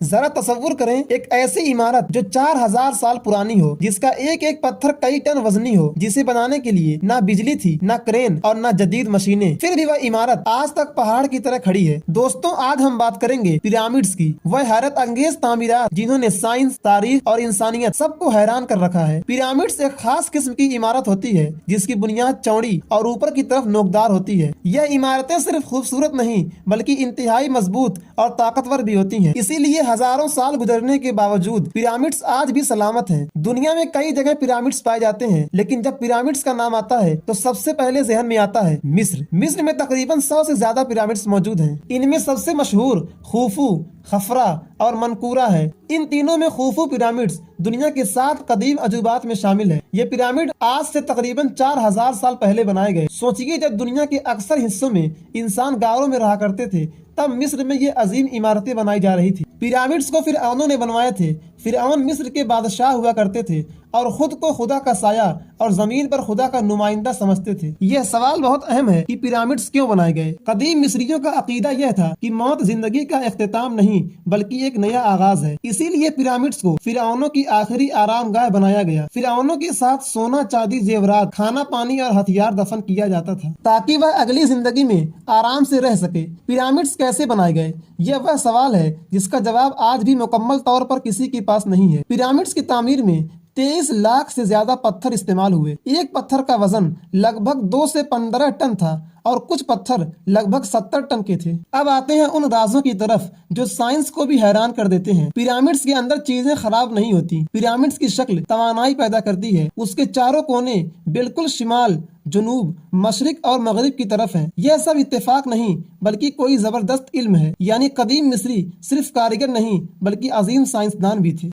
जरा तसव्वुर करें एक ऐसी इमारत जो 4000 साल पुरानी हो, जिसका एक एक पत्थर कई टन वजनी हो, जिसे बनाने के लिए ना बिजली थी, ना क्रेन और ना जदीद मशीनें, फिर भी वह इमारत आज तक पहाड़ की तरह खड़ी है। दोस्तों, आज हम बात करेंगे पिरामिड्स की, वह हैरत अंगेज तामीरात जिन्होंने साइंस, तारीख और इंसानियत सबको हैरान कर रखा है। पिरामिड्स एक खास किस्म की इमारत होती है जिसकी बुनियाद चौड़ी और ऊपर की तरफ नोकदार होती है। यह इमारतें सिर्फ खूबसूरत नहीं बल्कि इंतहाई मजबूत और ताकतवर भी होती हैं। इसीलिए हजारों साल गुजरने के बावजूद पिरामिड्स आज भी सलामत हैं। दुनिया में कई जगह पिरामिड्स पाए जाते हैं, लेकिन जब पिरामिड्स का नाम आता है तो सबसे पहले जहन में आता है मिस्र। मिस्र में तकरीबन 100 से ज्यादा पिरामिड्स मौजूद हैं। इनमें सबसे मशहूर खूफू, खफरा और मनकूरा है। इन तीनों में खूफू पिरामिड्स दुनिया के 7 कदीम अजूबात में शामिल है। ये पिरामिड आज से तकरीबन 4000 साल पहले बनाए गए। सोचिए, जब दुनिया के अक्सर हिस्सों में इंसान गारों में रहा करते थे, तब मिस्र में ये अजीम इमारतें बनाई जा रही थी। पिरामिड्स को फिरऔनों ने बनवाए थे। फिरऔन मिस्र के बादशाह हुआ करते थे और खुद को खुदा का साया और जमीन पर खुदा का नुमाइंदा समझते थे। यह सवाल बहुत अहम है कि पिरामिड्स क्यों बनाए गए। कदीम मिस्रियों का अकीदा यह था कि मौत जिंदगी का इख्तिताम नहीं बल्कि एक नया आगाज है। इसीलिए पिरामिड्स को फिरऔनों की आखिरी आरामगाह बनाया गया। फिरऔनों के साथ सोना, चांदी, जेवरात, खाना, पानी और हथियार दफन किया जाता था ताकि वह अगली जिंदगी में आराम से रह सके। पिरामिड्स कैसे बनाए गए, यह वह सवाल है जिसका जवाब आज भी मुकम्मल तौर पर किसी के पास नहीं है। पिरामिड्स की तामीर में 23 लाख से ज्यादा पत्थर इस्तेमाल हुए। एक पत्थर का वजन लगभग 2 से 15 टन था और कुछ पत्थर लगभग 70 टन के थे। अब आते हैं उन राजों की तरफ जो साइंस को भी हैरान कर देते हैं। पिरामिड्स के अंदर चीजें खराब नहीं होती। पिरामिड्स की शक्ल तवानाई पैदा करती है। उसके चारों कोने बिल्कुल शिमाल, जुनूब, मशरिक और मगरिब की तरफ है। यह सब इत्तेफाक नहीं बल्कि कोई जबरदस्त इल्म है। यानी कदीम मिस्री सिर्फ कारीगर नहीं बल्कि अजीम साइंसदान भी थे।